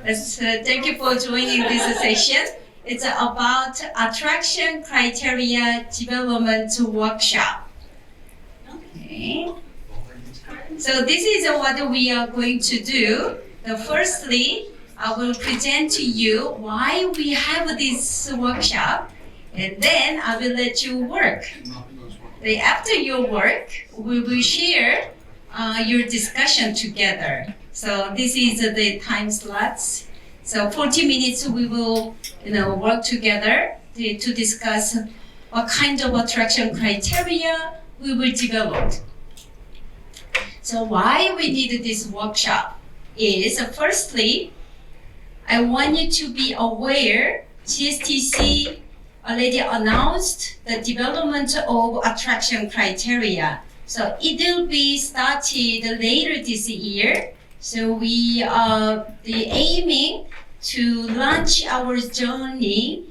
Thank you for joining this session. It's about attraction criteria development workshop. Okay. So this is what we are going to do. Firstly, I will present to you why we have this workshop, and then I will let you work. After your work, we will share your discussion together. So this is the time slots. So 40 minutes we will work together to discuss what kind of attraction criteria we will develop. So why we need this workshop is, firstly, I want you to be aware GSTC already announced the development of attraction criteria. So it will be started later this year. So we are aiming to launch our journey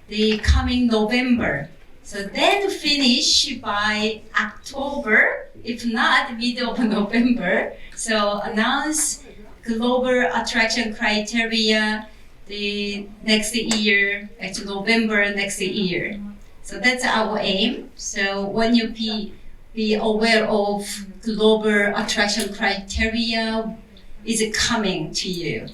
the coming November. So then finish by October, if not middle of November. So announce global attraction criteria the next year, actually November next year. So that's our aim. So when you be aware of global attraction criteria is coming to you.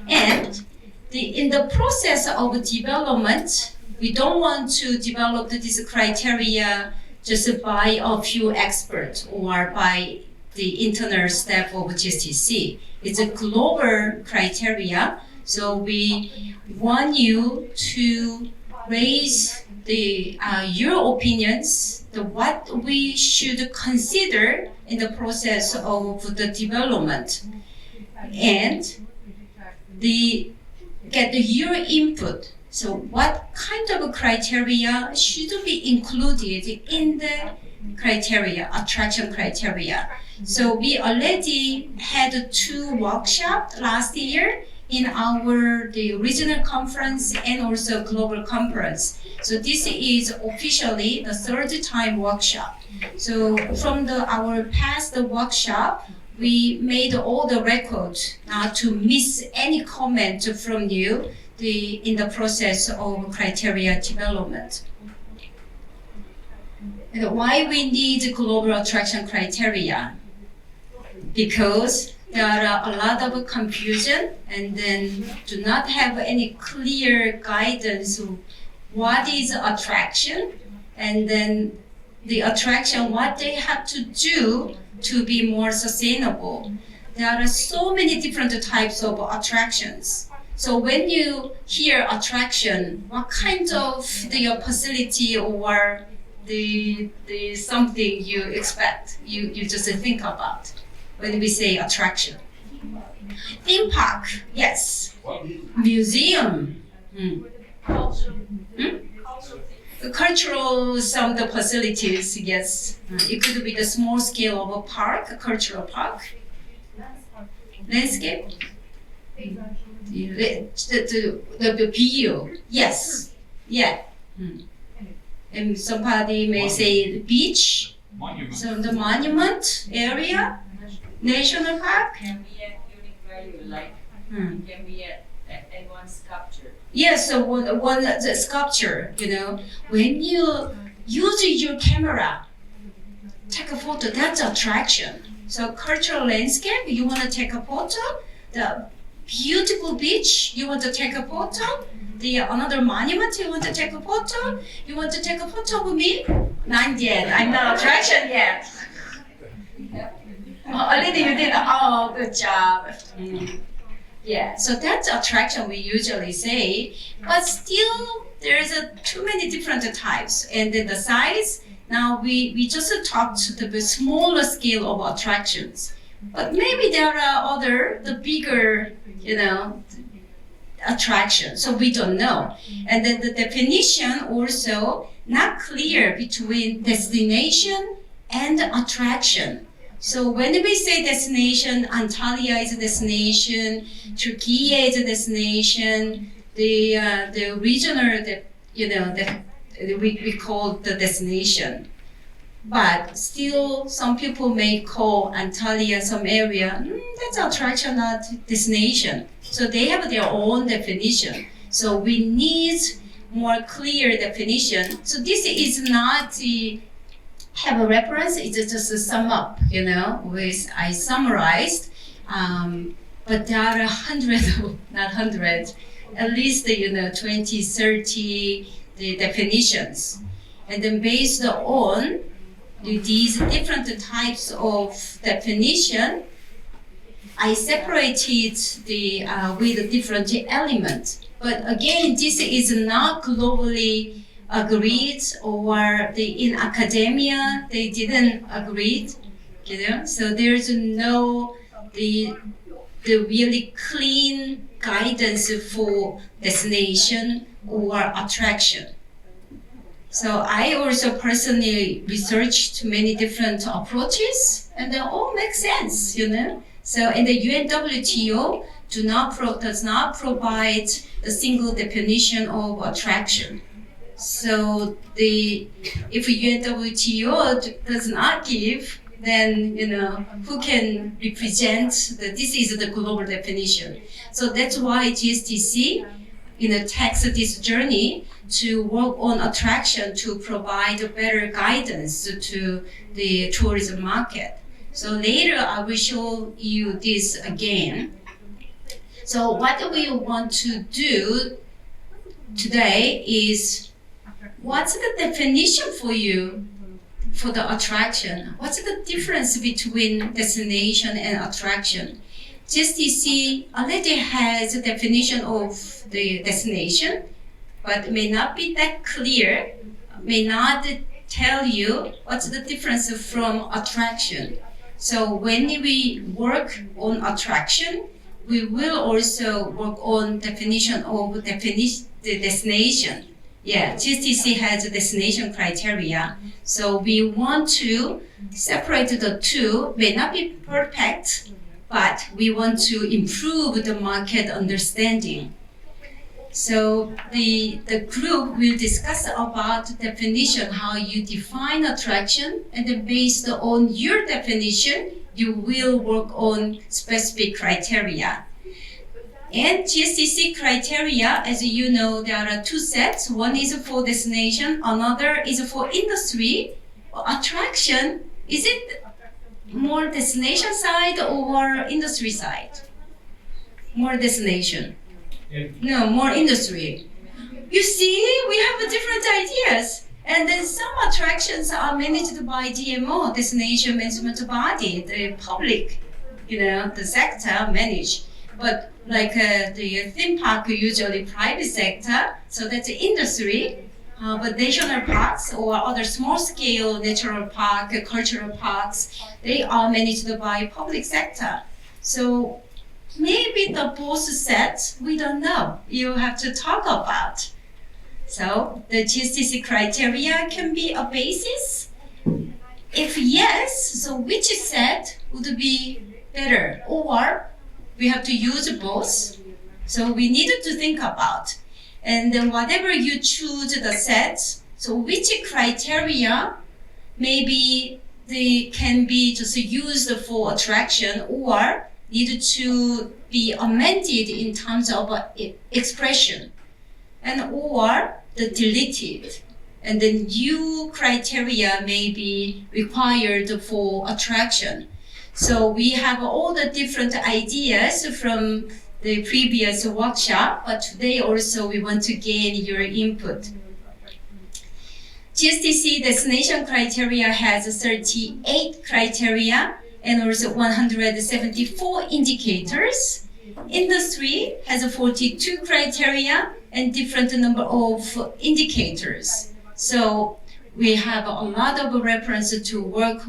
And in the process of development, we don't want to develop this criteria just by a few experts or by the internal staff of GSTC. It's a global criteria. So we want you to raise your opinions, what we should consider in the process of the development, and get your input. So what kind of criteria should be included in the criteria, attraction criteria? So we already had 2 workshops last year in the regional conference and also global conference. So this is officially the 3rd time workshop. So from our past workshop, we made all the records not to miss any comment from you in the process of criteria development. And why we need global attraction criteria? Because there are a lot of confusion and then do not have any clear guidance of what is attraction, and then the attraction, what they have to do to be more sustainable. There are so many different types of attractions. So when you hear attraction, what kind of the facility or the something you expect, you just think about when we say attraction? Theme park, yes. Museum. Cultural, some of the facilities, yes. It could be the small scale of a park, a cultural park. Landscape. The view, yes. Yeah. And somebody may say beach. Monument. So the monument area, national park. Can be a unique value, like can be a one sculpture. Yes, so one the sculpture, when you use your camera, take a photo, that's attraction. So cultural landscape, you want to take a photo. The beautiful beach, you want to take a photo. Another monument, you want to take a photo. You want to take a photo of me? Not yet, I'm not attraction yet. Already you did, oh, good job. Yeah, so that's attraction we usually say, but still there's too many different types. And then the size, now we just talked to the smaller scale of attractions. But maybe there are the bigger, attractions, so we don't know. And then the definition also not clear between destination and attraction. So when we say destination, Antalya is a destination, Türkiye is a destination, the regional, we call the destination. But still, some people may call Antalya some area, that's attraction, not destination. So they have their own definition. So we need more clear definition. So this is not have a reference, it's just a sum up, with I summarized. But there are not hundreds, at least 20, 30 the definitions. And then based on these different types of definition, I separated with different elements. But again, this is not globally agreed, or in academia they didn't agree. So there's no the really clean guidance for destination or attraction. So I also personally researched many different approaches, and they all make sense, So in the UNWTO does not provide the single definition of attraction. So if UNWTO does not give, then who can represent this is the global definition. So that's why GSTC takes this journey to work on attraction to provide better guidance to the tourism market. So later I will show you this again. So what we want to do today is, what's the definition for you for the attraction? What's the difference between destination and attraction? GSTC already has a definition of the destination, but may not be that clear, may not tell you what's the difference from attraction. So when we work on attraction, we will also work on definition of the destination. Yeah, GSTC has a destination criteria. So we want to separate the two, may not be perfect, but we want to improve the market understanding. So the group will discuss about definition, how you define attraction, and then based on your definition, you will work on specific criteria. And GSTC criteria, as you know, there are two sets. One is for destination, another is for industry. Attraction, is it more destination side or industry side? More destination. No, more industry. You see, we have different ideas. And then some attractions are managed by DMO, destination management body, the public, the sector manage. But like the theme park, usually private sector, so that's industry. But national parks or other small-scale natural park, cultural parks, they are managed by public sector. So maybe the both sets, we don't know. You have to talk about. So the GSTC criteria can be a basis. If yes, so which set would be better? Or we have to use both. So we need to think about. And then whatever you choose the set, so which criteria maybe they can be just used for attraction or need to be amended in terms of expression, and or the deleted, and then new criteria may be required for attraction. So we have all the different ideas from the previous workshop, but today also we want to gain your input. GSTC destination criteria has 38 criteria and also 174 indicators. Industry has 42 criteria and different number of indicators. So we have a lot of reference to work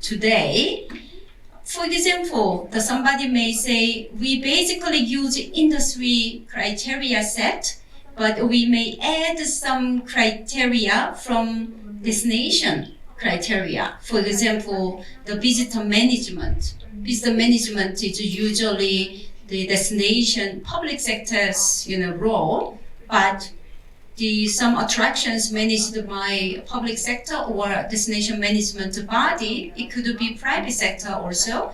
today. For example, somebody may say, we basically use industry criteria set, but we may add some criteria from destination criteria. For example, the visitor management. Visitor management is usually the destination public sector's role, but some attractions managed by public sector or destination management body, it could be private sector also.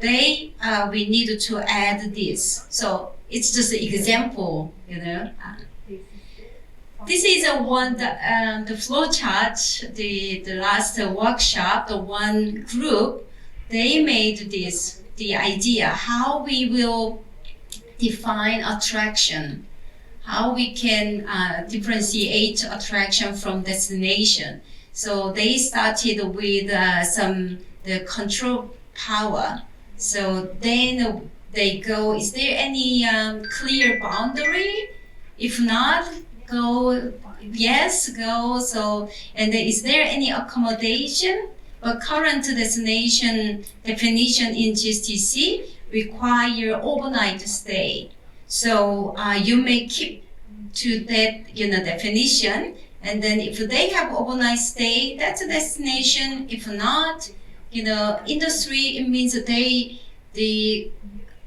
We need to add this. So it's just an example, This is the flow chart, the last workshop, the one group, they made the idea how we will define attraction, how we can differentiate attraction from destination. So they started with the control power. So then they go, is there any clear boundary? If not, go, yes, go. So, and then is there any accommodation? But current destination definition in GSTC require overnight stay. So you may keep to that definition, and then if they have overnight stay, that's a destination. If not, industry, it means that they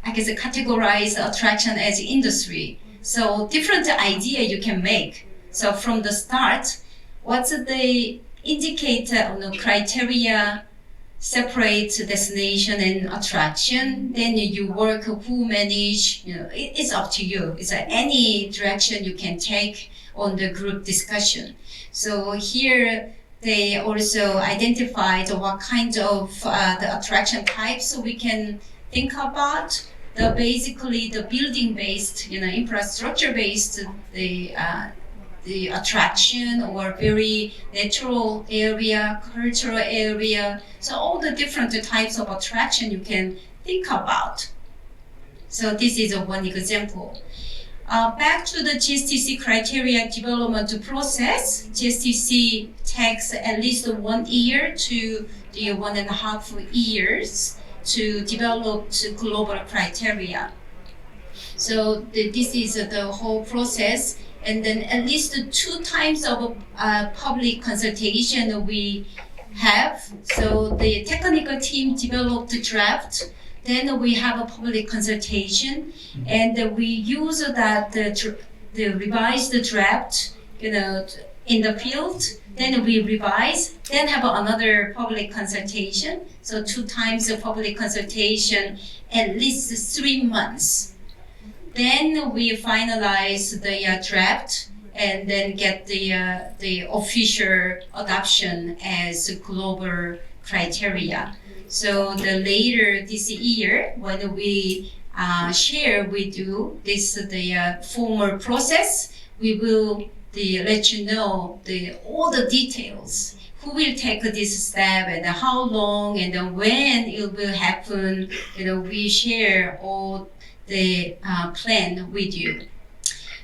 categorize attraction as industry. So different idea you can make. So from the start, what's the indicator criteria separate destination and attraction, then you work who manage, it's up to you. It's any direction you can take on the group discussion. So here they also identified what kind of the attraction types we can think about. Basically the building-based, infrastructure-based, the attraction or very natural area, cultural area. So all the different types of attraction you can think about. So this is one example. Back to the GSTC criteria development process. GSTC takes at least 1 year to 1.5 years to develop global criteria. So this is the whole process. And then at least 2 times of public consultation we have. So the technical team developed the draft. Then we have a public consultation, and we use that the revised draft, in the field. Then we revise. Then have another public consultation. So 2 times the public consultation, at least 3 months. Then we finalize the draft and then get the official adoption as global criteria. So the later this year, when we share with you the formal process, we will let you know all the details. Who will take this step and how long and when it will happen. We share all the plan with you.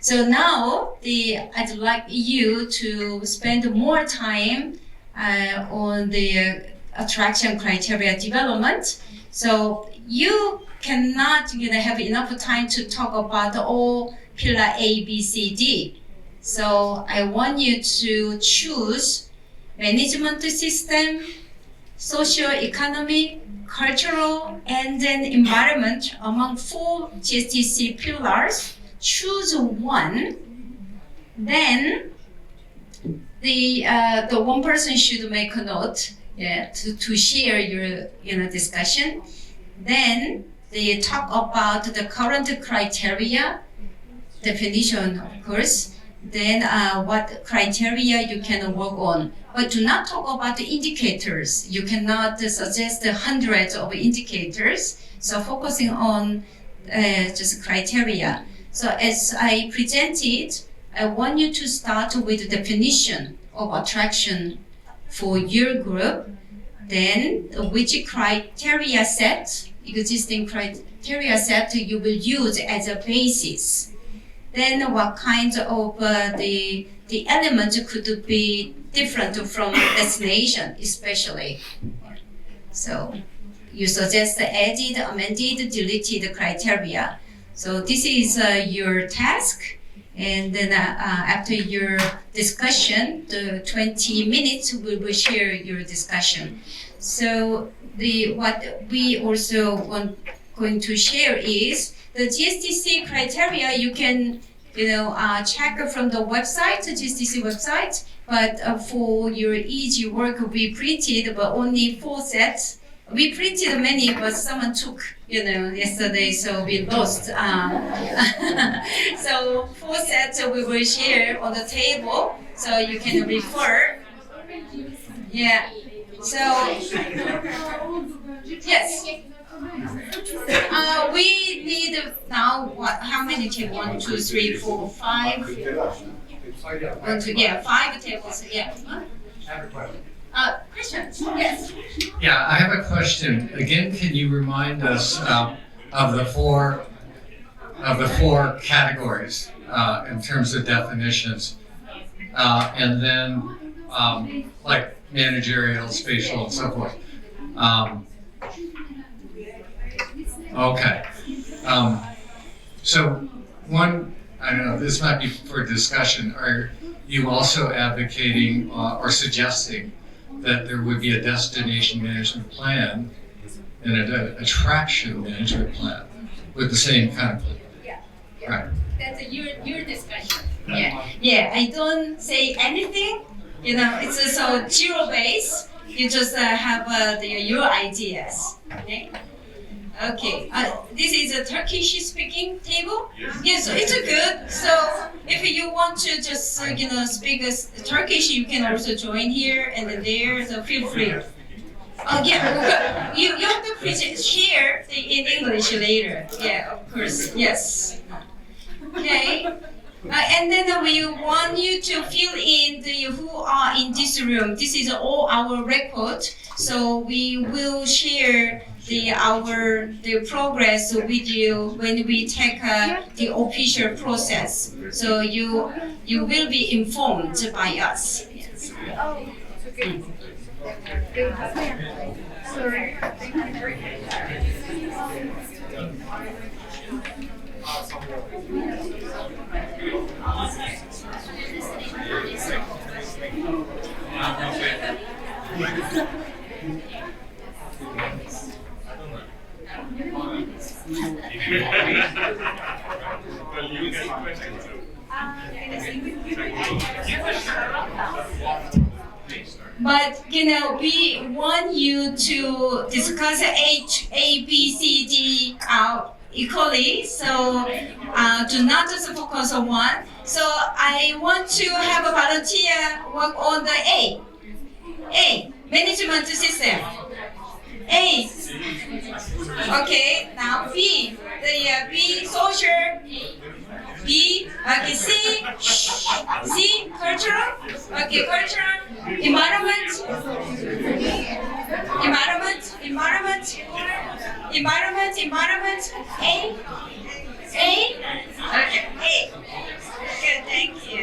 So now I'd like you to spend more time on the attraction criteria development. So you cannot have enough time to talk about all pillar A, B, C, D. So I want you to choose management system, socio-economic, cultural, and then environment among 4 GSTC pillars. Choose one. Then the one person should make a note, to share your discussion. Then they talk about the current criteria definition, of course. Then what criteria you can work on. But do not talk about the indicators. You cannot suggest hundreds of indicators. So focusing on just criteria. So as I presented, I want you to start with the definition of attraction for your group. Then which criteria set, existing criteria set you will use as a basis. Then what kind of the element could be different from destination, especially. So you suggest added, amended, deleted criteria. So this is your task. And then after your discussion, the 20 minutes, we will share your discussion. So what we also going to share is the GSTC criteria. You can check from the website, GSTC website. But for your easy work, we printed but only 4 sets. We printed many, but someone took, yesterday, so we lost. So 4 sets we will share on the table, so you can refer. Yeah. So yes. We need now what? How many tables? 1, 2, 3, 4, 5. 1, 2, 5 tables. Yeah. Questions? Yes. Yeah, I have a question. Again, can you remind us of the four categories in terms of definitions, and then like managerial, spatial, and so forth. Okay. So one, I don't know, this might be for discussion. Are you also advocating or suggesting that there would be a destination management plan and an attraction management plan with the same kind of? Yeah. Right. That's your discussion. Yeah. I don't say anything. It's so zero base. You just have your ideas. Okay. This is a Turkish speaking table. Yes, it's good. So if you want to just speak Turkish, you can also join here and there. So feel free. Yeah. You have to please share in English later. Yeah, of course. Yes. Okay. And then we want you to fill in who are in this room. This is all our record. So we will share the progress with you when we take the official process. So you will be informed by us. Yes. But we want you to discuss A, B, C, D equally. So do not just focus on one. So I want to have a volunteer work on the A, management system. A. Okay, now B. The B, social. B, okay, C, cultural. Okay, cultural. Environment. A. Okay, A. Good, thank you.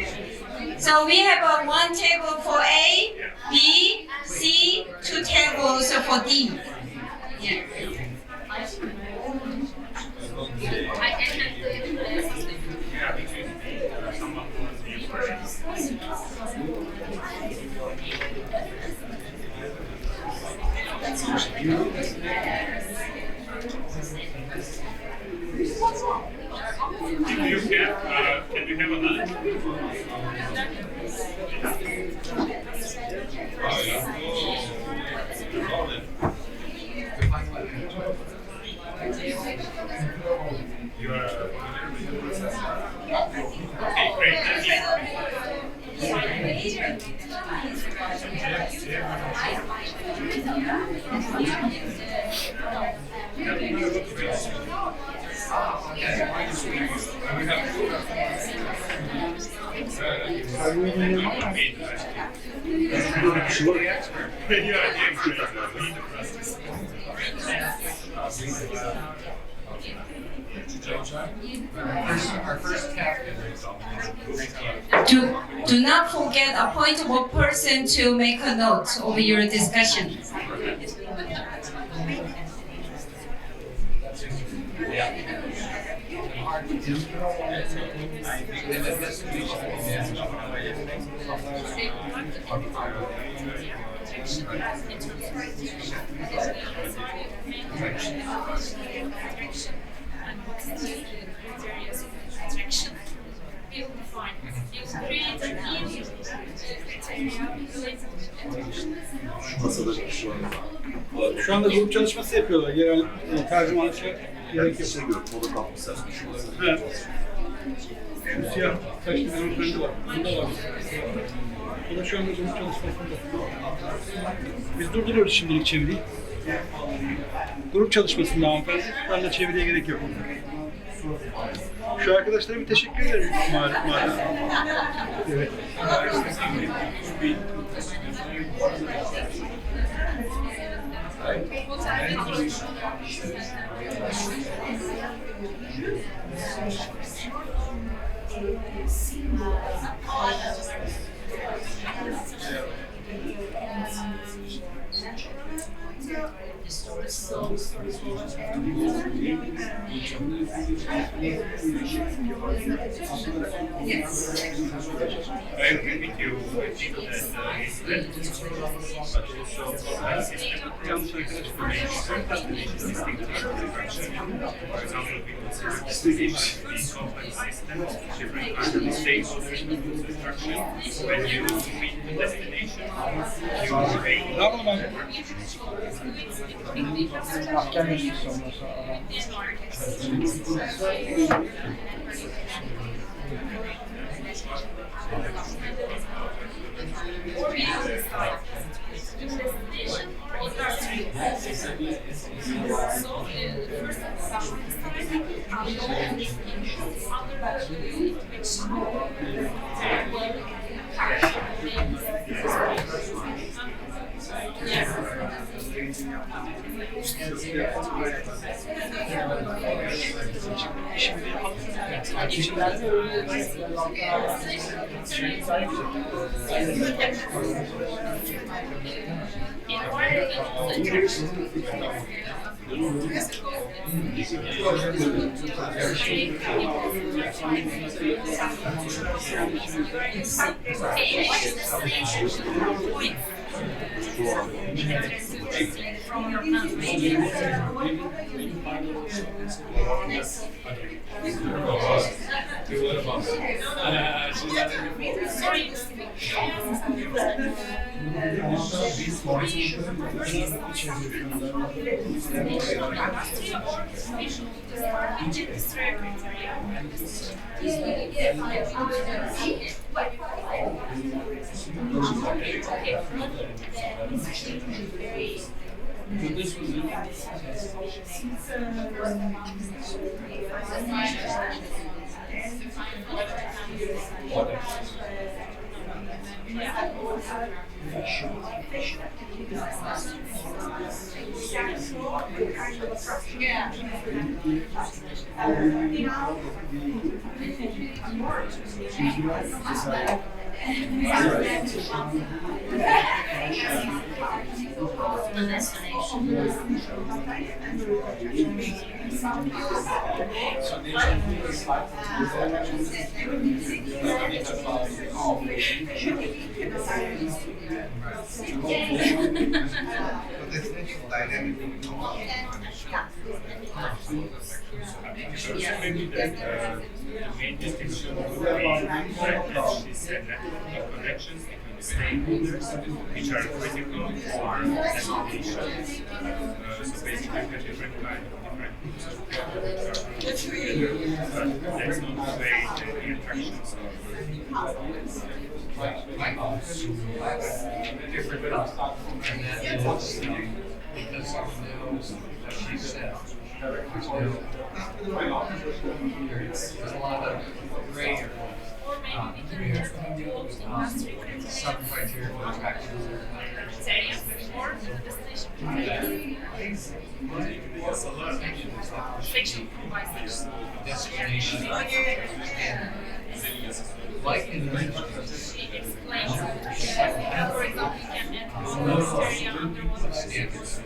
So we have one table for A, B, C, 2 tables for D. Yeah. Can we have another? Okay, great. Thank Our first captain. Do not forget appoint one person to make a note of your discussion. Şu anda grup çalışması yapıyorlar. Yerel tercümanlıkla gerek yok. Evet. Şu siyah saçlı bir hanımefendi var. Bunda var. O da şu anda grup çalışmasında. Biz durduruyoruz şimdilik çeviriyi. Grup çalışmasında hanımefendi. Ben de çeviriye gerek yok. Şu arkadaşlara bir teşekkür ederim. Madem. Evet. I agree with you. I think that it's led to but also for the system distinct attraction. For example, we consider the complex system, different kinds of stakeholders in attraction. When you meet the destination, you will pay. Ne yapalım abi? Mahkeme sonrası The main distinction would be that she said that the connections between the stakeholders, which are critical for destination. So basically, we have different kinds of groups together, but that's not the way the attractions are. Different, and that is because what she said. There's a lot of gray area. Sub-criteria for attraction. Destination. Like in the For example, you can enter standards.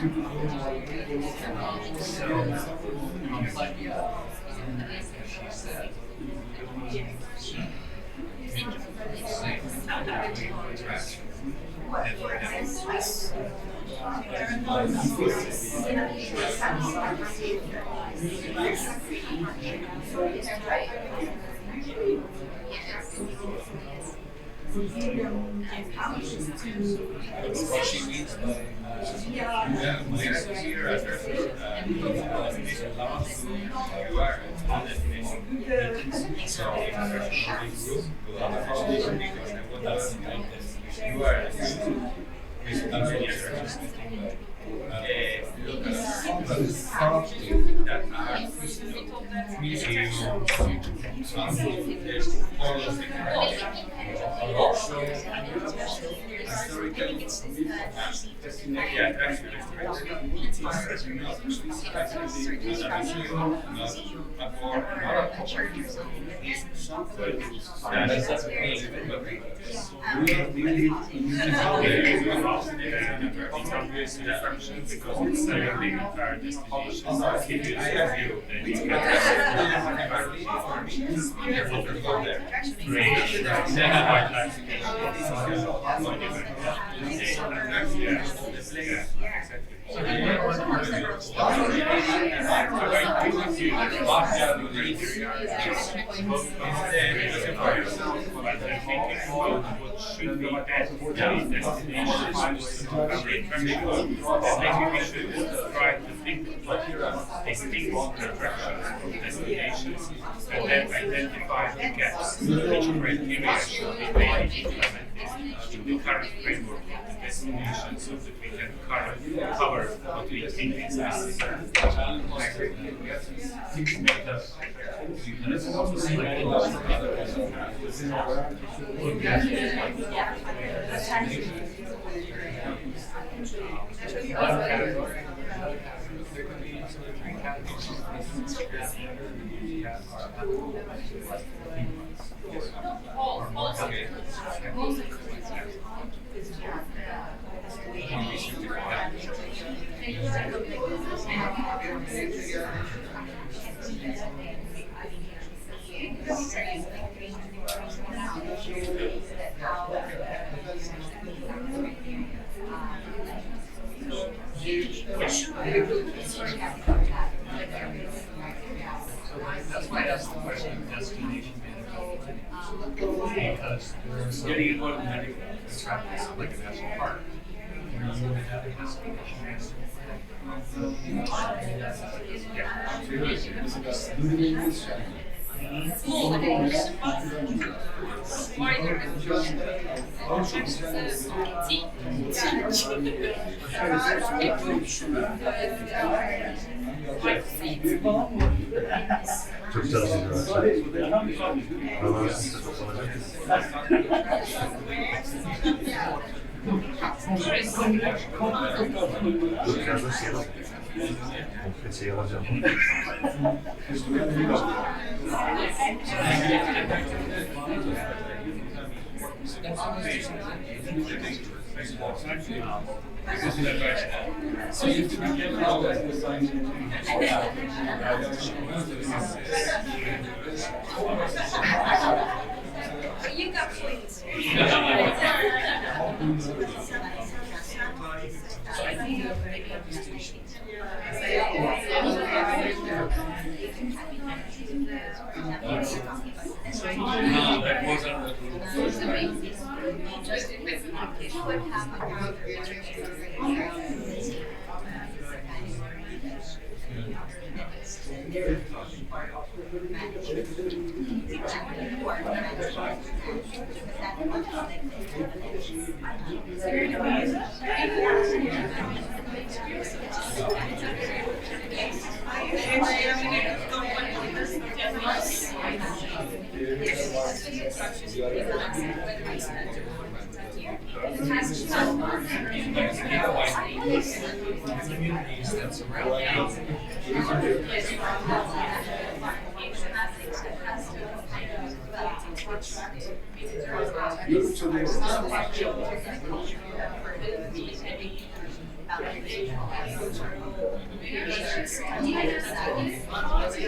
And then identify the gaps which criteria should be made implemented in the current framework of the destination so that we can cover what we think is necessary. That's why I asked the question of destination management, because there's getting involved in medical practice like a national park. Where you would have a destination management. Çok çalışıyorlar. Ama size toplanacak. Dur biraz da şey yap. Komple şey alacağım. You got points. No, that wasn't communities that surround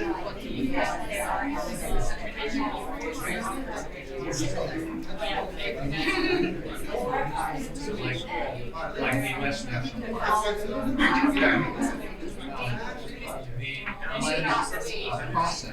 Like the U.S. National Park. The process.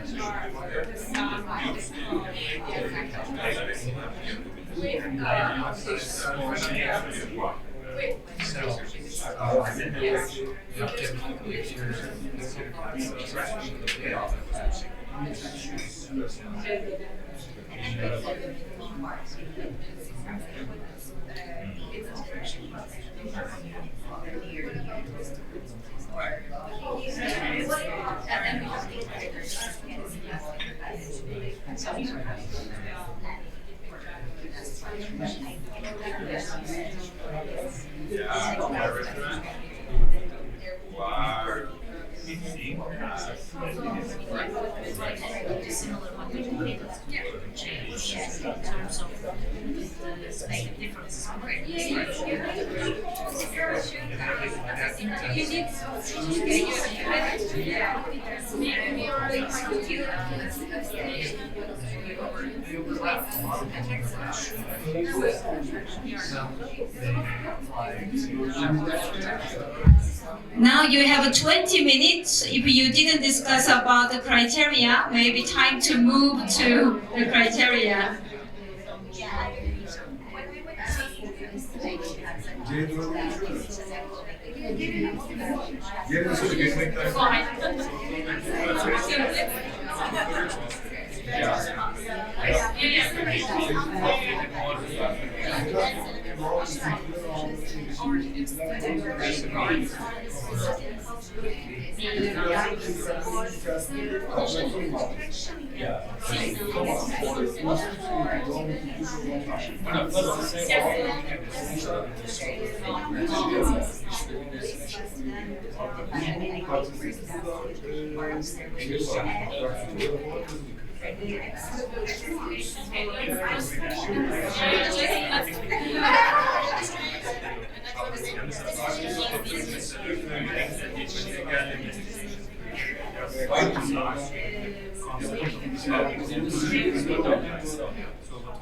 Now you have 20 minutes. If you didn't discuss about the criteria, maybe time to move to the criteria.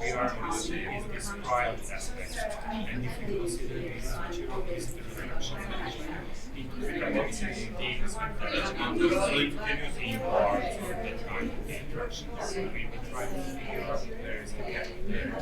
We are on this private aspect, and if you consider these materials, the production anything part of the time of the interaction, so we will try to figure out if there is a gap there.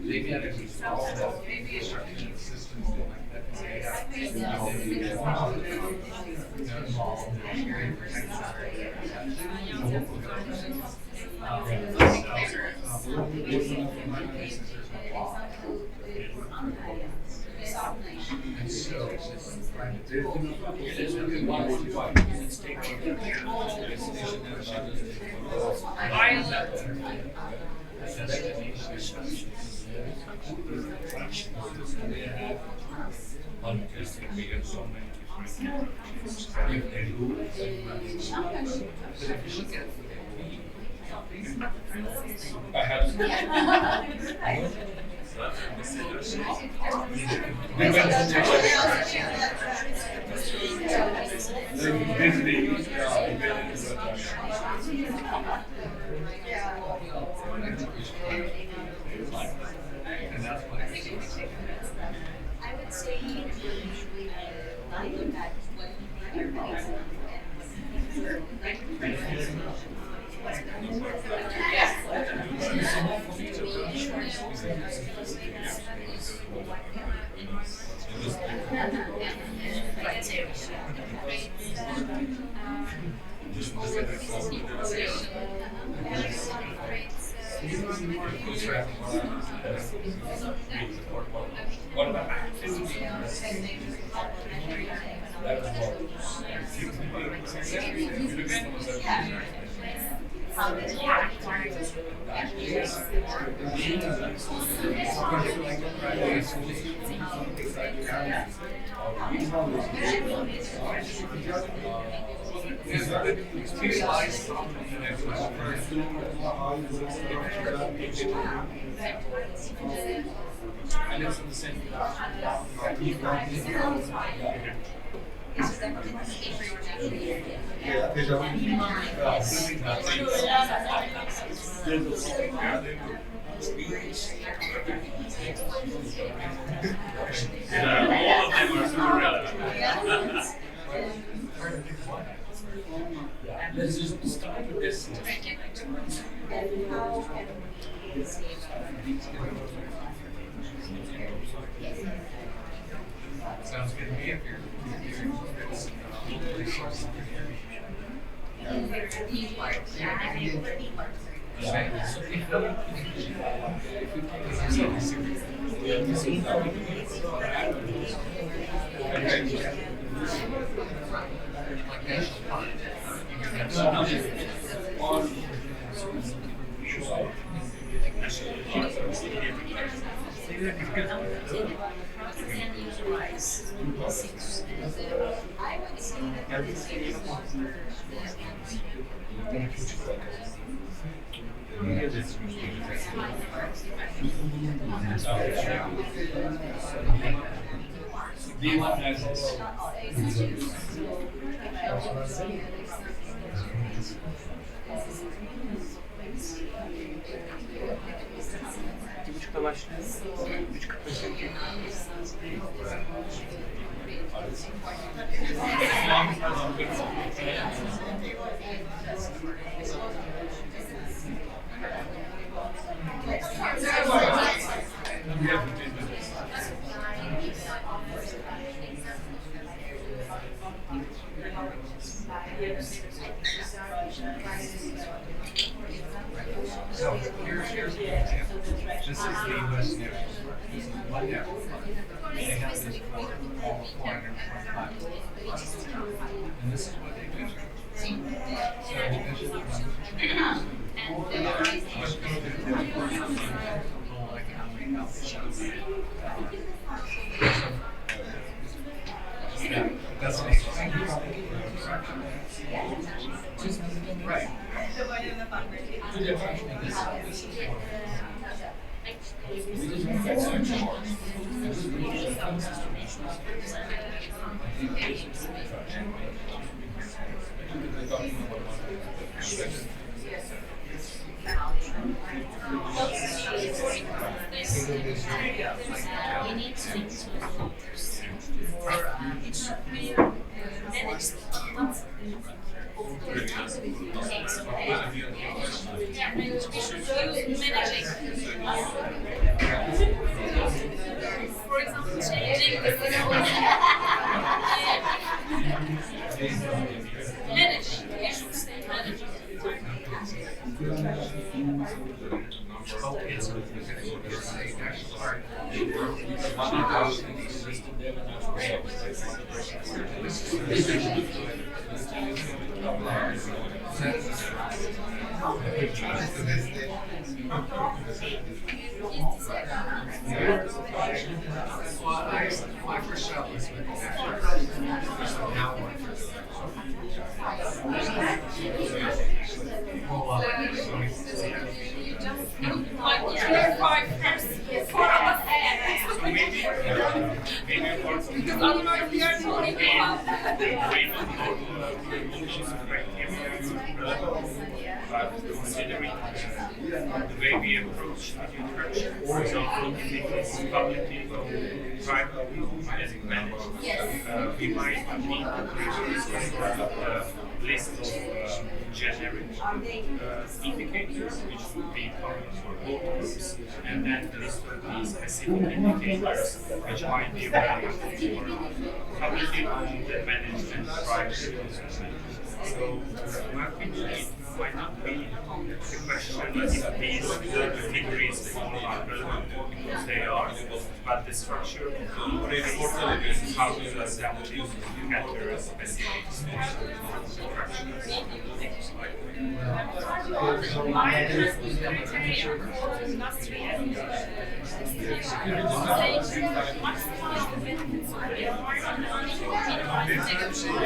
They've got to keep all that construction systems like that. And so, I would say usually that What about All of them are super relevant. Let's just start with this. Sounds good to me if you're So here's the example. This is the investigation. This is one day. They have this for all 425. And this is what they do. So this is let's go to like how many houses. Yeah, that's what right. For example, changing the manage. You should say manage. My first job was with now one. Maybe apart from the Otherwise, we are talking about. considering the way we approach the interaction. For example, if it is publicly or privately managed, we might need to create a list of generic indicators which would be common for all groups, and then the list of these specific indicators which might be relevant for publicly owned and managed and privately owned. So, in my opinion, it might not be the question if these categories are relevant or because they are, but the structure of how to assemble these categories specific Industry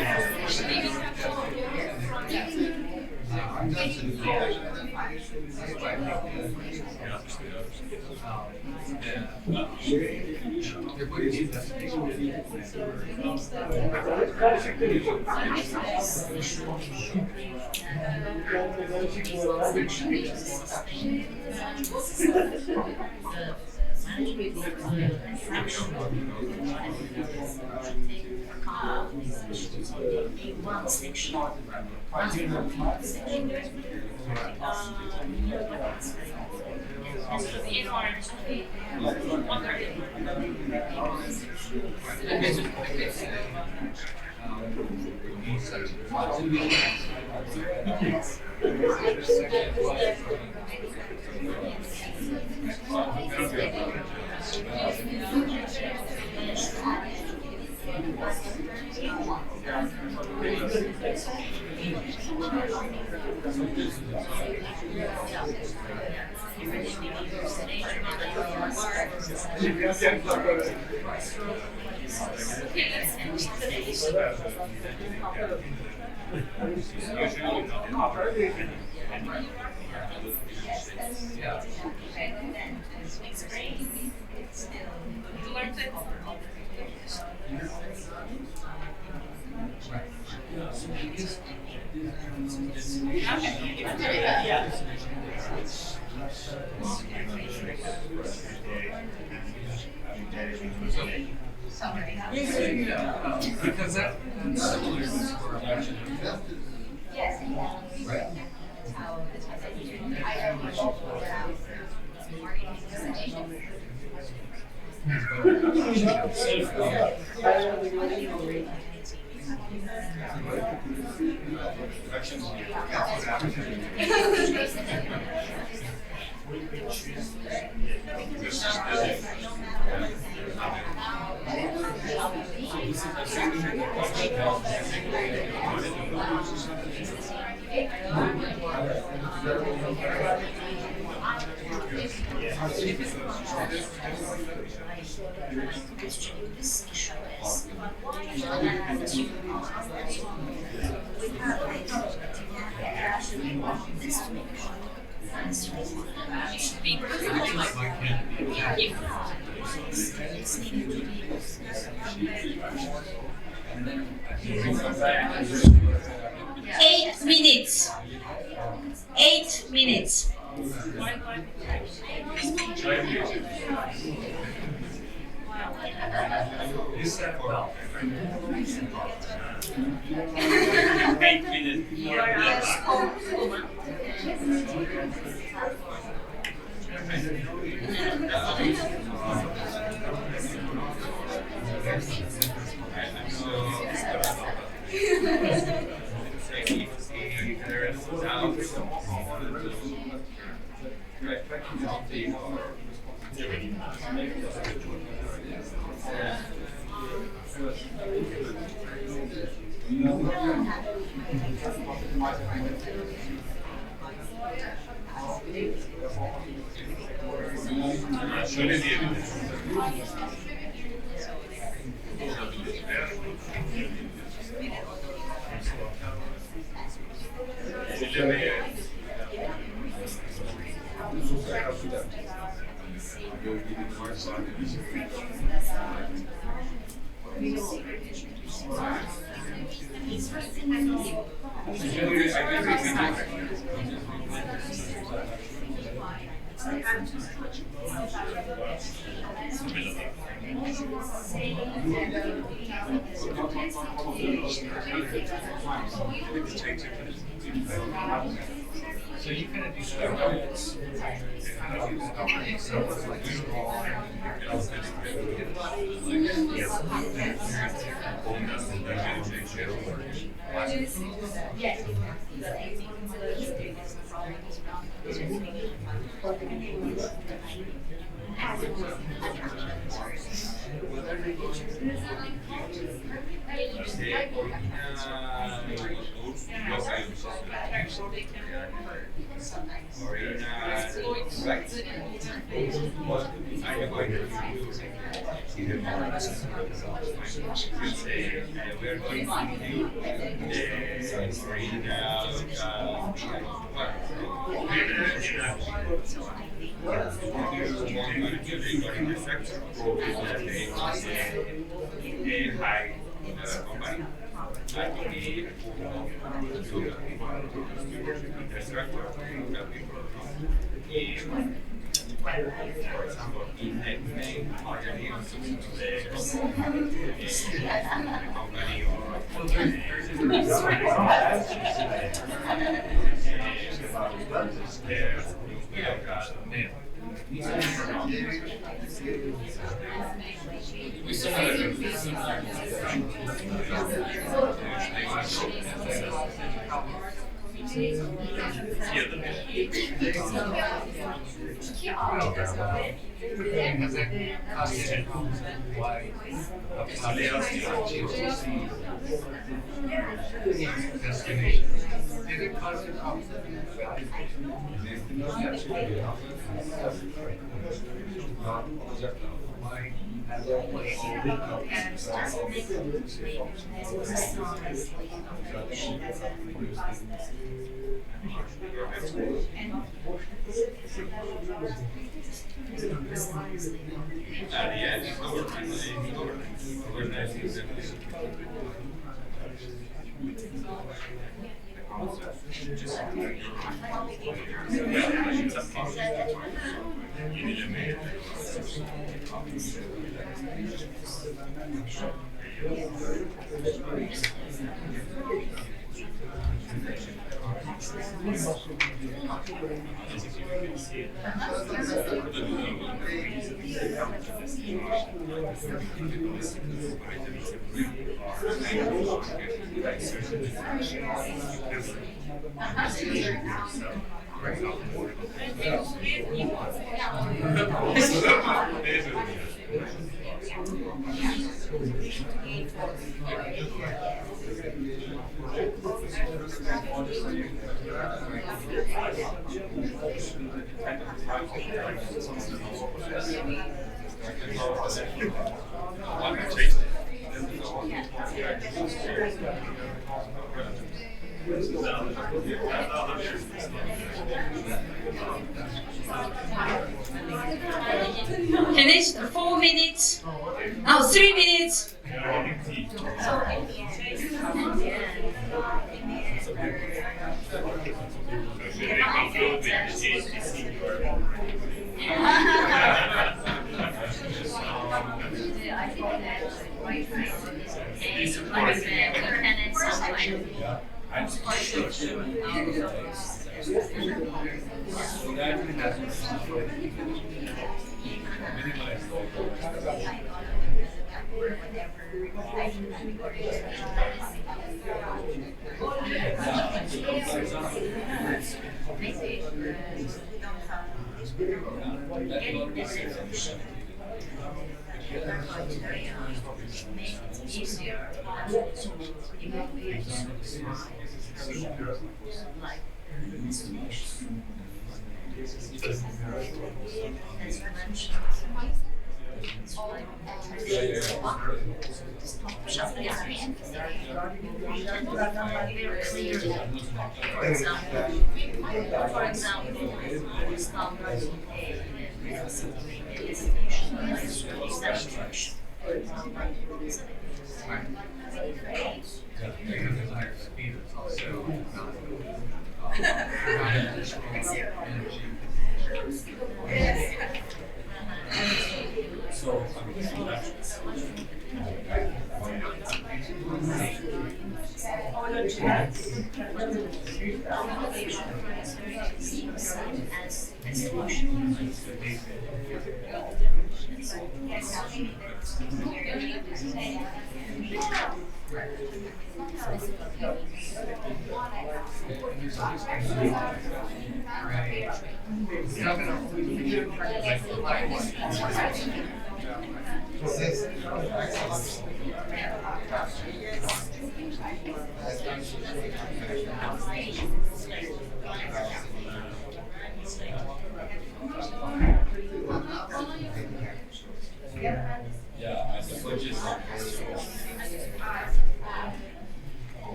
Because that's similar to our election. Right. Eight minutes. 8 minutes. Şöyle diyebiliriz. So you kind of do steroids. Has that caused any problems? Why GSTC destination? Did it cause a problem? Why? Finished 4 minutes. Oh, 3 minutes. Should they conclude with the GSTC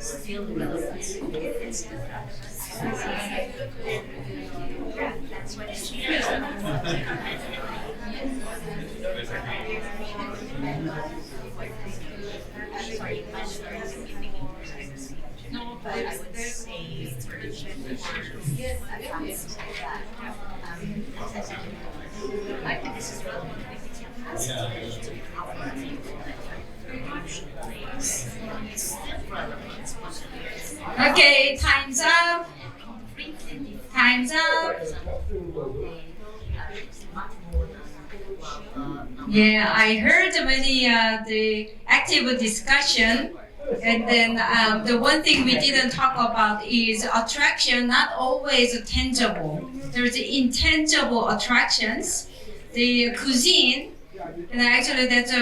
No, but I would say Okay, time's up. Time's up. Yeah, I heard many the active discussion, and then the one thing we didn't talk about is attraction. Not always tangible. There's intangible attractions. The cuisine, and actually that's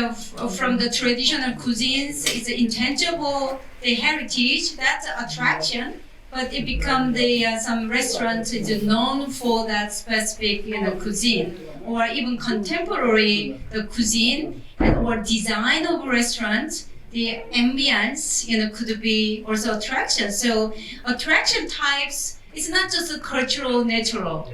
from the traditional cuisines. It's intangible. The heritage, that's attraction. But it become the some restaurant is known for that specific cuisine, or even contemporary the cuisine or design of restaurant, the ambience could be also attraction. So attraction types, it's not just a cultural, natural,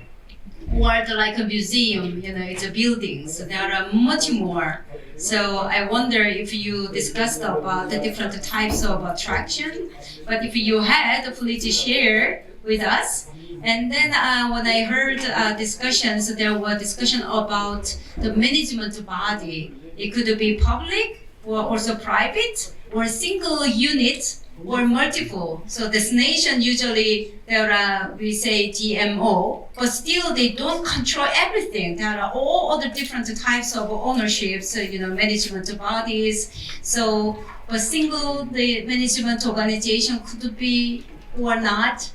or like a museum, it's a building. So there are much more. So I wonder if you discussed about the different types of attraction. But if you had, please share with us. And then when I heard discussions, there were discussion about the management body. It could be public or also private or single unit or multiple. So destination usually there are, we say GMO, but still they don't control everything. There are all other different types of ownerships, management bodies. So a single the management organization could be or not.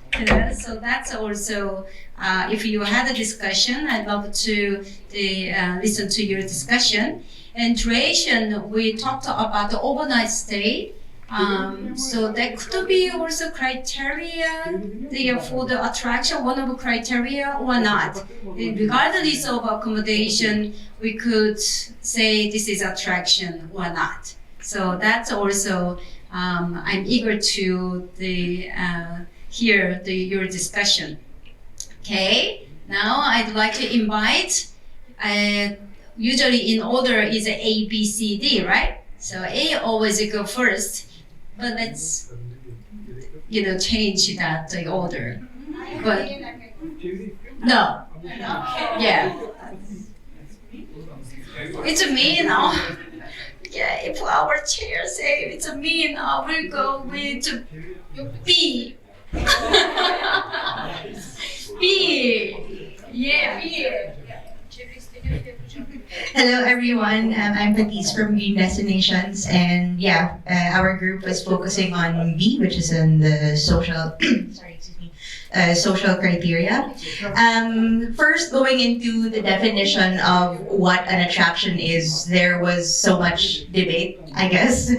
So that's also, if you had a discussion, I'd love to listen to your discussion. And duration, we talked about the overnight stay. So that could be also criteria for the attraction, one of the criteria or not. Regardless of accommodation, we could say this is attraction or not. So that's also, I'm eager to hear your discussion. Okay, now I'd like to invite, usually in order is A, B, C, D, right? So A always go first, but let's, change that the order. But no, yeah, it's me now. Yeah, if our chair say it's me now, we'll go with B. B. Yeah, B. Hello everyone, I'm Patis from Green Destinations, and our group is focusing on B, which is in the social social criteria. First, going into the definition of what an attraction is, there was so much debate, I guess.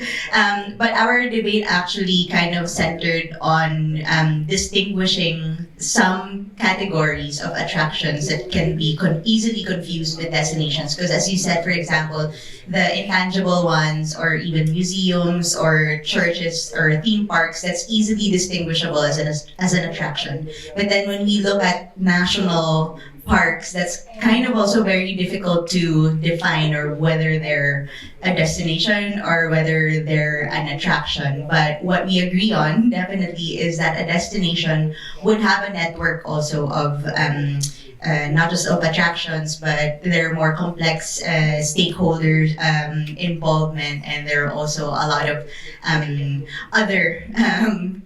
But our debate actually kind of centered on distinguishing some categories of attractions that can be easily confused with destinations. Because as you said, for example, the intangible ones, or even museums or churches or theme parks, that's easily distinguishable as an attraction. But then when we look at national parks, that's kind of also very difficult to define, or whether they're a destination or whether they're an attraction. But what we agree on definitely is that a destination would have a network also of not just of attractions, but there are more complex stakeholders involvement, and there are also a lot of other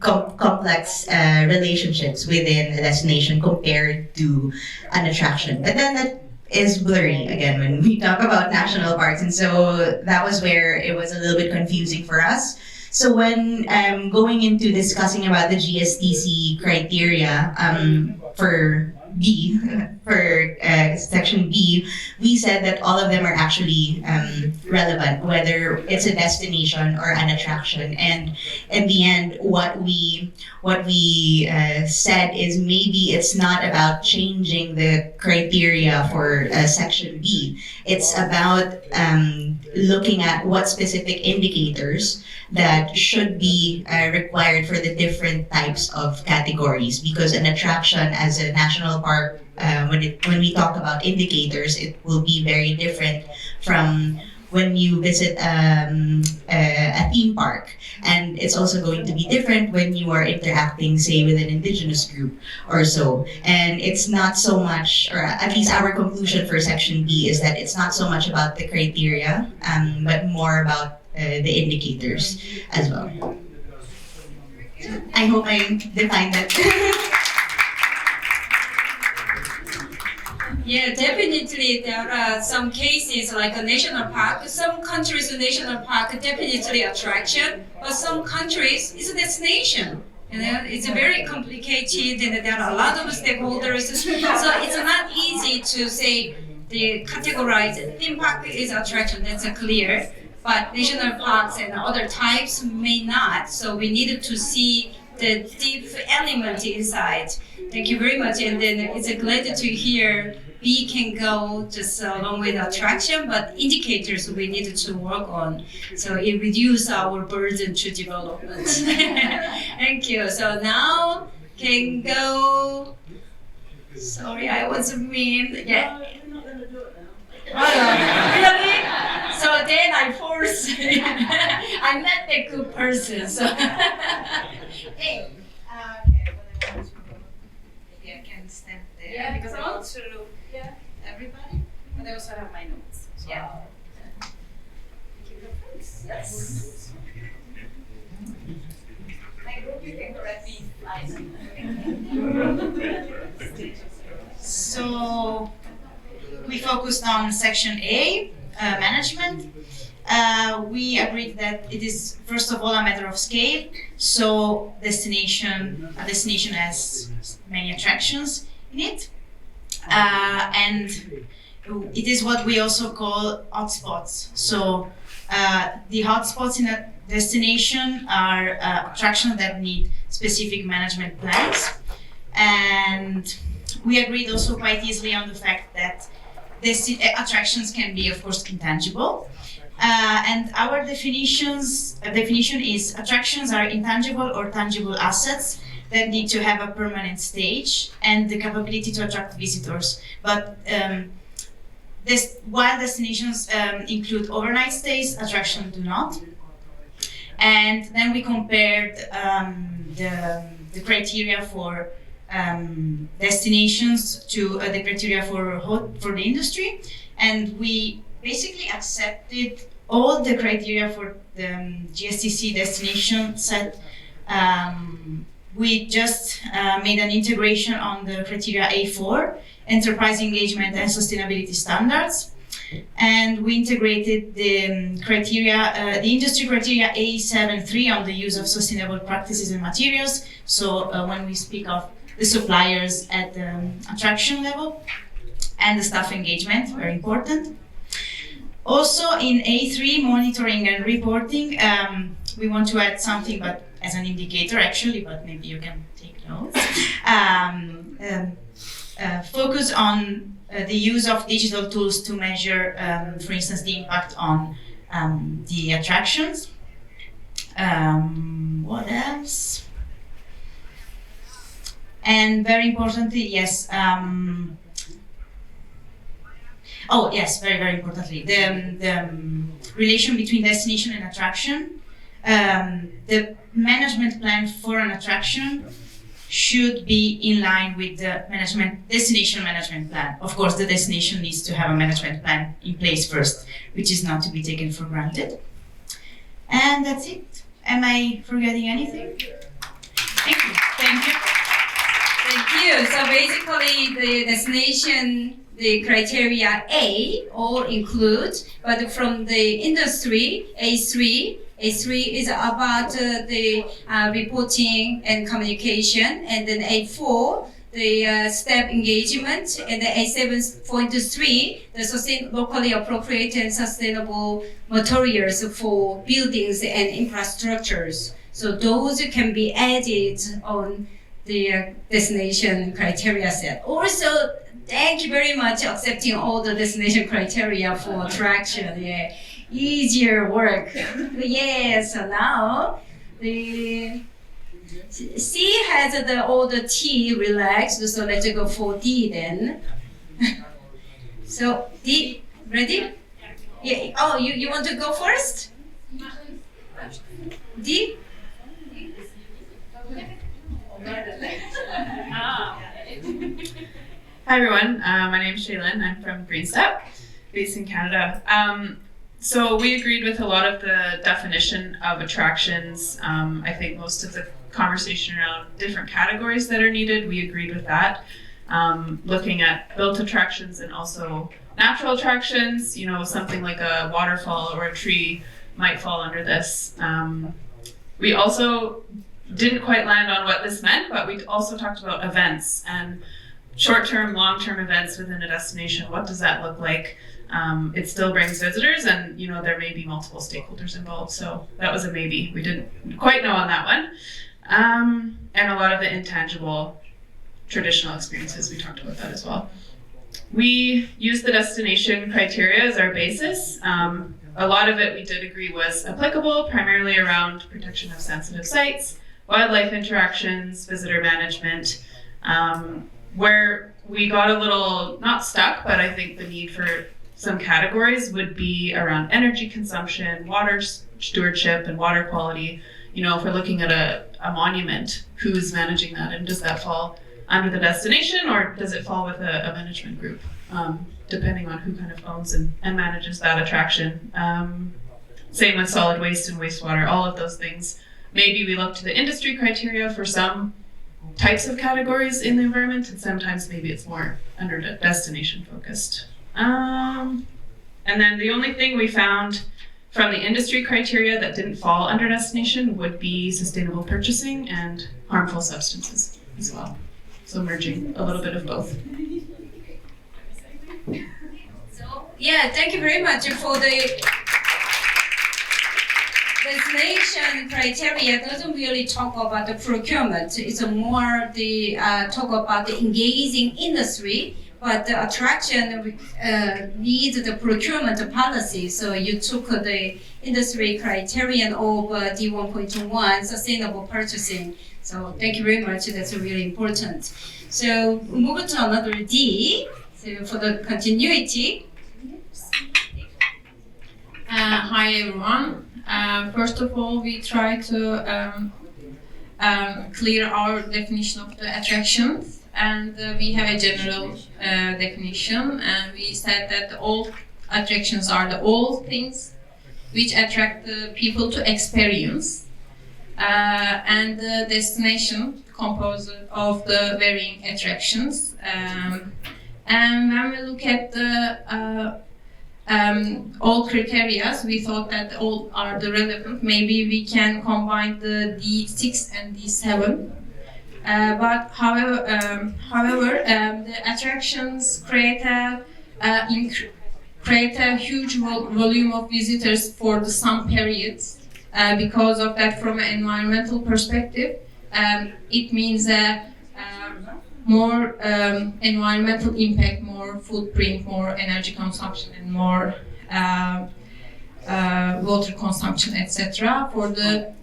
complex relationships within a destination compared to an attraction. But then that is blurry again when we talk about national parks, and so that was where it was a little bit confusing for us. So when going into discussing about the GSTC criteria for B, for section B, we said that all of them are actually relevant, whether it's a destination or an attraction. And in the end, what we said is maybe it's not about changing the criteria for section B. It's about looking at what specific indicators that should be required for the different types of categories, because an attraction as a national park, when we talk about indicators, it will be very different from when you visit a theme park, and it's also going to be different when you are interacting, say, with an indigenous group or so. And it's not so much, or at least our conclusion for section B is that it's not so much about the criteria, but more about the indicators as well. I hope I defined that. Yeah, definitely there are some cases like a national park. Some countries, national park definitely attraction, but some countries it's a destination. You know, it's very complicated and there are a lot of stakeholders. So it's not easy to say the categorize theme park is attraction, that's clear. But national parks and other types may not. So we needed to see the deep element inside. Thank you very much. And then it's glad to hear we can go just along with attraction, but indicators we needed to work on. So it reduces our burden to development. Thank you. So now can go. Sorry, I was mean. Yeah. Really? So then I force. I'm not a good person. So. Hey. Okay. What I want to. Maybe I can stand there. Yeah, because I want to. Yeah. Everybody? But I also have my notes. So Yeah. Yes. I hope you can correct me. So we focused on section A, management. We agreed that it is first of all a matter of scale. So a destination has many attractions in it. And it is what we also call hotspots. So the hotspots in a destination are attractions that need specific management plans. And we agreed also quite easily on the fact that attractions can be, of course, intangible. And our definition is attractions are intangible or tangible assets that need to have a permanent stage and the capability to attract visitors. But while destinations include overnight stays, attractions do not. And then we compared the criteria for destinations to the criteria for the industry, and we basically accepted all the criteria for the GSTC destination set. We just made an integration on the criteria A4, enterprise engagement and sustainability standards, and we integrated the criteria, the industry criteria A73 on the use of sustainable practices and materials. So when we speak of the suppliers at the attraction level, and the staff engagement, very important. Also in A3, monitoring and reporting, we want to add something, but as an indicator actually, but maybe you can take notes. Focus on the use of digital tools to measure, for instance, the impact on the attractions. What else? And very importantly, yes. Very, very importantly, the relation between destination and attraction. The management plan for an attraction should be in line with the destination management plan. Of course, the destination needs to have a management plan in place first, which is not to be taken for granted. And that's it. Am I forgetting anything? Thank you. Thank you. Thank you. So basically, the destination, the criteria A all include, but from the industry, A3 is about the reporting and communication, and then A4 the staff engagement, and the A7.3, the locally appropriate and sustainable materials for buildings and infrastructures. So those can be added on the destination criteria set. Also, thank you very much accepting all the destination criteria for attraction. Yeah, easier work. Yeah, so now the C has all the T relaxed, so let's go for D then. So D, ready? Yeah. Oh, you want to go first? D? Hi everyone, my name is Shaylin. I'm from Green Step, based in Canada. So we agreed with a lot of the definition of attractions. I think most of the conversation around different categories that are needed, we agreed with that. Looking at built attractions and also natural attractions, you know, something like a waterfall or a tree might fall under this. We also didn't quite land on what this meant, but we also talked about events and short-term, long-term events within a destination. What does that look like? It still brings visitors, and you know there may be multiple stakeholders involved. So that was a maybe. We didn't quite know on that one. And a lot of the intangible traditional experiences, we talked about that as well. We used the destination criteria as our basis. A lot of it we did agree was applicable, primarily around protection of sensitive sites, wildlife interactions, visitor management. Where we got a little, not stuck, but I think the need for some categories would be around energy consumption, water stewardship, and water quality. You know, if we're looking at a monument, who's managing that, and does that fall under the destination, or does it fall with a management group, depending on who kind of owns and manages that attraction. Same with solid waste and wastewater, all of those things. Maybe we look to the industry criteria for some types of categories in the environment, and sometimes maybe it's more under the destination focused. And then the only thing we found from the industry criteria that didn't fall under destination would be sustainable purchasing and harmful substances as well. So merging a little bit of both. So yeah, thank you very much for the destination criteria. Doesn't really talk about the procurement. It's more the talk about the engaging industry. But the attraction needs the procurement policy. So you took the industry criterion of D1.1, sustainable purchasing. So thank you very much. That's really important. So we move to another D. So for the continuity. Hi everyone. First of all, we try to clear our definition of the attractions. And we have a general definition, and we said that all attractions are all things which attract the people to experience, and the destination composed of the varying attractions. And when we look at the all criteria, we thought that all are the relevant. Maybe we can combine the D6 and D7. But however, the attractions create a huge volume of visitors for some periods. Because of that, from an environmental perspective, it means more environmental impact, more footprint, more energy consumption, and more water consumption, etc. For the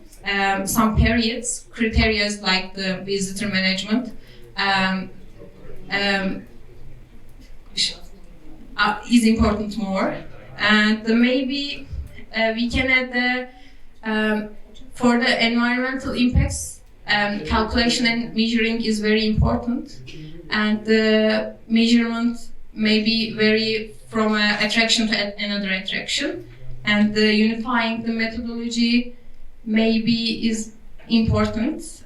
some periods, criteria like the visitor management is important more, and maybe we can add the for the environmental impacts, calculation and measuring is very important, and the measurement may be vary from an attraction to another attraction, and the unifying the methodology maybe is important,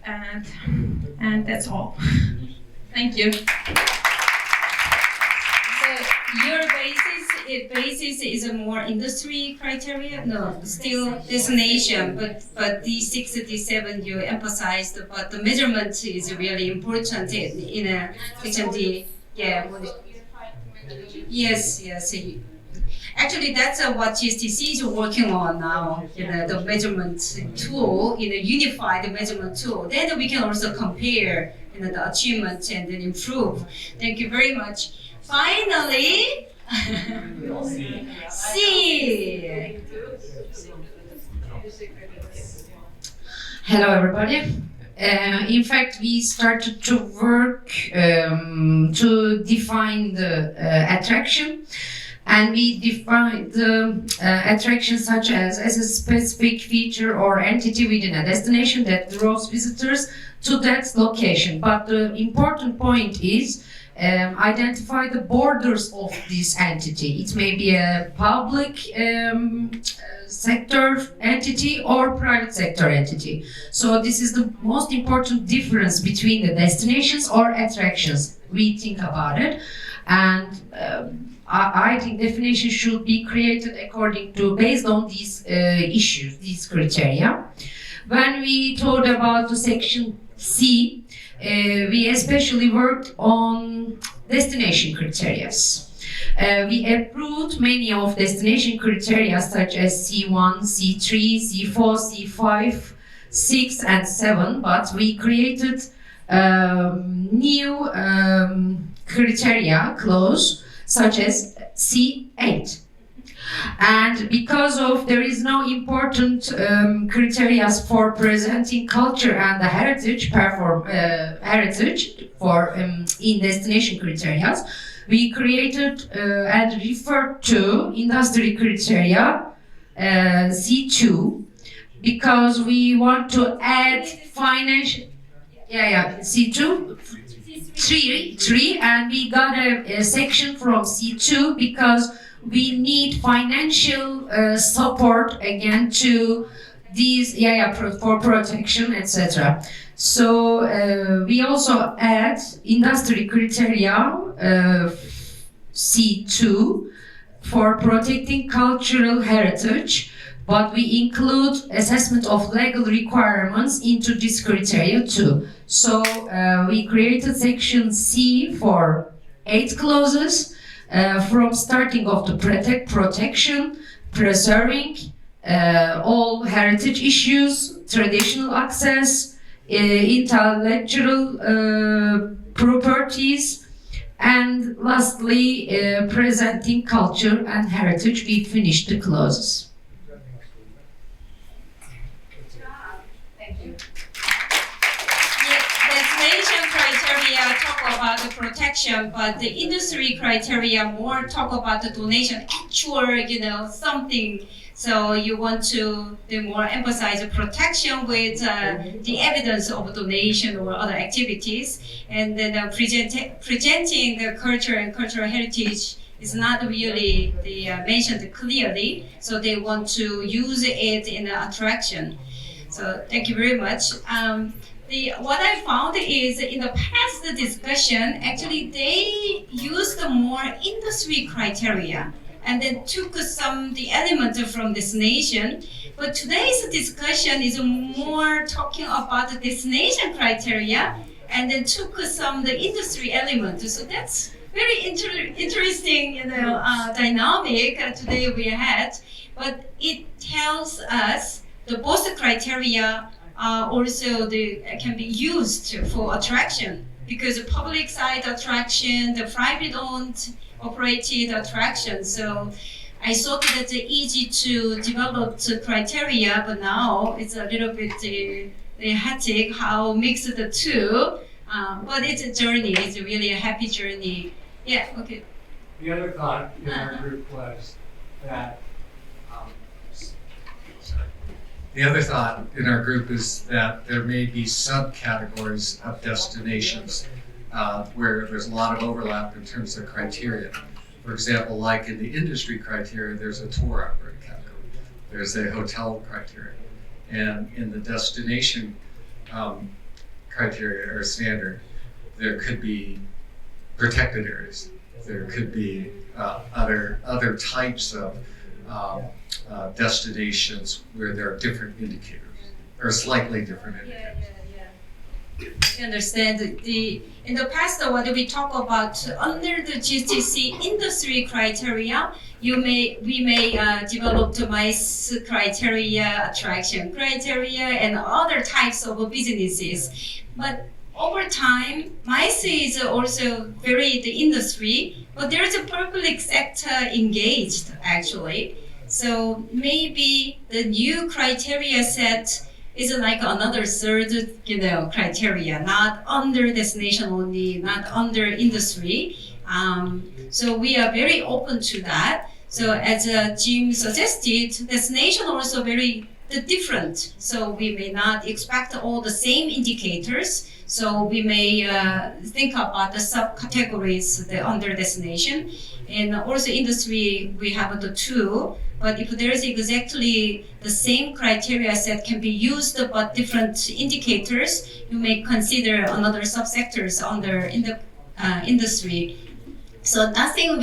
and that's all. Thank you. So your basis the basis is a more industry criteria? No, still destination, but D6, D7 you emphasized, but the measurement is really important in a section D. Yeah. Yes. Actually, that's what GSTC is working on now, the measurement tool, in a unified measurement tool. Then we can also compare the achievement and then improve. Thank you very much. Finally, C. Hello, everybody. In fact, we started to work to define the attraction. And we define the attraction such as a specific feature or entity within a destination that draws visitors to that location. But the important point is identify the borders of this entity. It may be a public sector entity or private sector entity. So this is the most important difference between the destinations or attractions. We think about it, and I think definition should be created based on these issues, these criteria. When we talked about the section C, we especially worked on destination criteria. We approved many of destination criteria such as C1, C3, C4, C5, 6, and 7, but we created new criteria clause such as C8. And because of there is no important criteria for presenting culture and the heritage for in destination criteria, we created and referred to industry criteria C2 because we want to add financial C2 3 and we got a section from C2 because we need financial support again to these for protection, etc. So we also add industry criteria C2 for protecting cultural heritage, but we include assessment of legal requirements into this criteria too. So we created section C for 8 clauses from starting of the protection, preserving all heritage issues, traditional access, intellectual properties, and lastly, presenting culture and heritage. We finished the clauses. Destination criteria talk about the protection, but the industry criteria more talk about the donation, actual, something. So you want to more emphasize the protection with the evidence of donation or other activities, and then presenting the culture and cultural heritage is not really mentioned clearly. So they want to use it in the attraction. So thank you very much. What I found is in the past discussion, actually they used more industry criteria and then took the element from destination. But today's discussion is more talking about the destination criteria and then took the industry element. So that's very interesting, dynamic today we had. But it tells us the both criteria also can be used for attraction, because the public side attraction, the private owned operated attraction. So I thought that it's easy to develop the criteria, but now it's a little bit hectic how mix the two. But it's a journey. It's really a happy journey. Yeah. Okay. The other thought in our group was that. The other thought in our group is that there may be subcategories of destinations where there's a lot of overlap in terms of criteria. For example, like in the industry criteria, there's a tour operator category. There's a hotel criteria. And in the destination criteria or standard, there could be protected areas. there could be other types of destinations where there are different indicators, or slightly different indicators. I understand. In the past, what we talk about under the GSTC industry criteria, we may develop the MICE criteria, attraction criteria, and other types of businesses. But over time, MICE is also the industry, but there's a public sector engaged actually. So maybe the new criteria set is like another third, criteria, not under destination only, not under industry. So we are very open to that. So as Jim suggested, destination also very different. So we may not expect all the same indicators. So we may think about the subcategories under destination. And also industry, we have the two. But if there is exactly the same criteria set can be used but different indicators, you may consider another subsectors in the industry. So nothing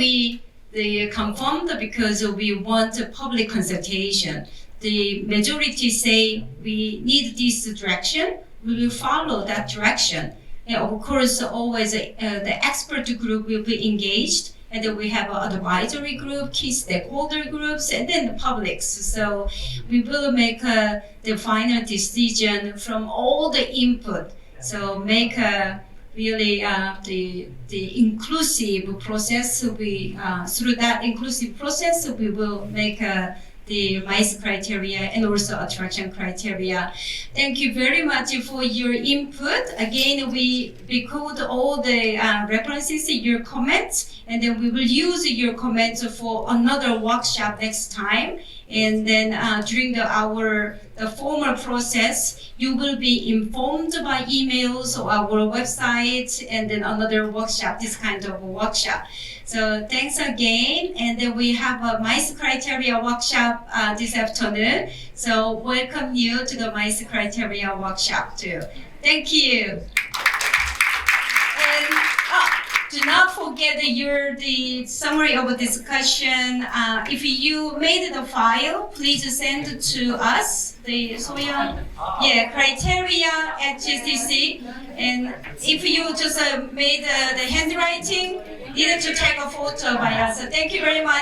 they confirmed because we want a public consultation. The majority say we need this direction, we will follow that direction. And of course, always the expert group will be engaged. And then we have an advisory group, key stakeholder groups, and then the publics. So we will make the final decision from all the input. So make really the inclusive process. Through that inclusive process, we will make the MICE criteria and also attraction criteria. Thank you very much for your input. Again, we record all the references, your comments, and then we will use your comments for another workshop next time. And then during the formal process, you will be informed by emails or our website, and then another workshop, this kind of workshop. So thanks again, and then we have a MICE criteria workshop this afternoon. So welcome you to the MICE criteria workshop too. Thank you. And do not forget the summary of the discussion. If you made the file, please send it to us, the Soyoung, criteria at GSTC. And if you just made the handwriting, need to take a photo by us. So thank you very much.